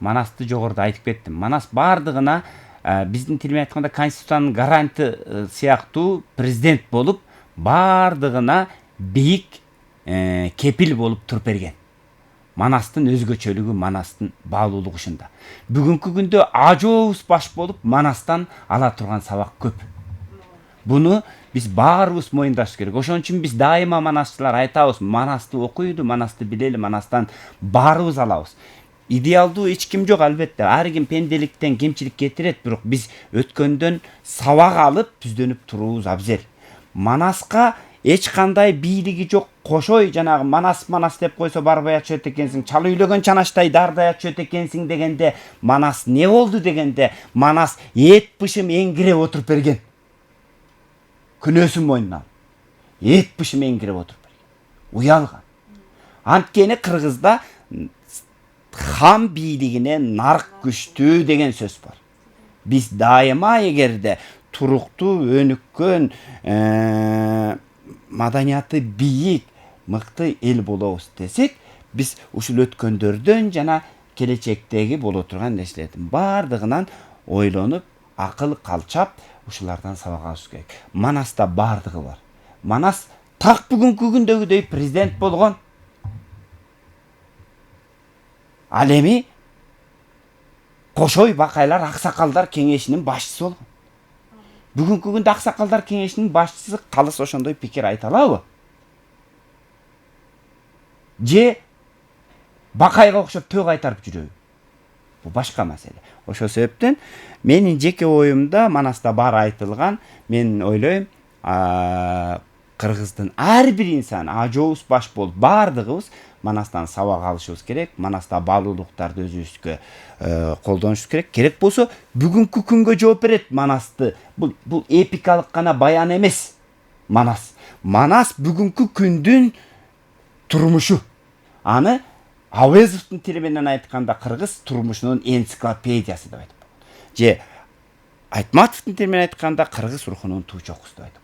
Манасты жогоруда айтып кеттим. Манас бардыгына биздин тил менен айтканда конституциянын гаранты сыяктуу президент болуп, бардыгына бийик кепил болуп туруп берген. Манастын өзгөчөлүгү, Манастын баалуулугу ушунда. Бүгүнкү күндө ажообуз баш болуп, Манастан ала турган сабак көп. Буну биз баарыбыз моюндаш керек. Ошон үчүн биз дайыма манасчылар айтабыз, Манасты окуйду, Манасты билели, Манастан баарыбыз алабыз. Идеалдуу эч ким жок, албетте. Ар ким пенделиктен кемчилик кетирет, бирок биз өткөндөн сабак алып, түздөнүп туруубуз абзел. Манаска эч кандай бийлиги жок, кошой жанагы Манас деп койсо барбай чөт экенсиң, чал үйлөгөн чанаштай дардай чөт экенсиң дегенде, Манас не болду дегенде, Манас эт бышым эңгиреп отуруп берген. Күнөөсүн мойнуна алып, эт бышым эңгиреп отуруп берген. Уялган. Анткени Кыргызда хан бийлигине нарк күчтүү деген сөз бар. Биз дайыма эгерде туруктуу, өнүккөн, маданияты бийик, мыкты эл болобуз десек, биз ушул өткөндөрдөн жана келечектеги боло турган нерселердин бардыгынан ойлонуп, акыл калчап, ушулардан сабак алышыбыз керек. Манаста бардыгы бар. Манас так бүгүнкү күндөгүдөй президент болгон. Ал эми кошой бакайлар аксакалдар кеңешинин башчысы болгон. Бүгүнкү күндө аксакалдар кеңешинин башчысы калыс ошондой пикир айта алабы? Же бакайга окшоп төө кайтарып жүрөбү? Бул башка маселе. Ошол себептен менин жеке оюмда Манаста бар айтылган, мен ойлойм, Кыргыздын ар бир инсан ажообуз баш болуп, бардыгыбыз Манастан сабак алышыбыз керек. Манаста баалуулуктарды өзүбүзгө колдонушубуз керек. Керек болсо бүгүнкү күнгө жооп берет Манасты. Бул эпикалык гана баян эмес. Манас бүгүнкү күндүн турмушу. Аны Авезовдун тили менен айтканда кыргыз турмушунун энциклопедиясы деп айтып болот. Же Айтматовдун тили менен айтканда кыргыз рухунун туу чокусу деп айтып болот.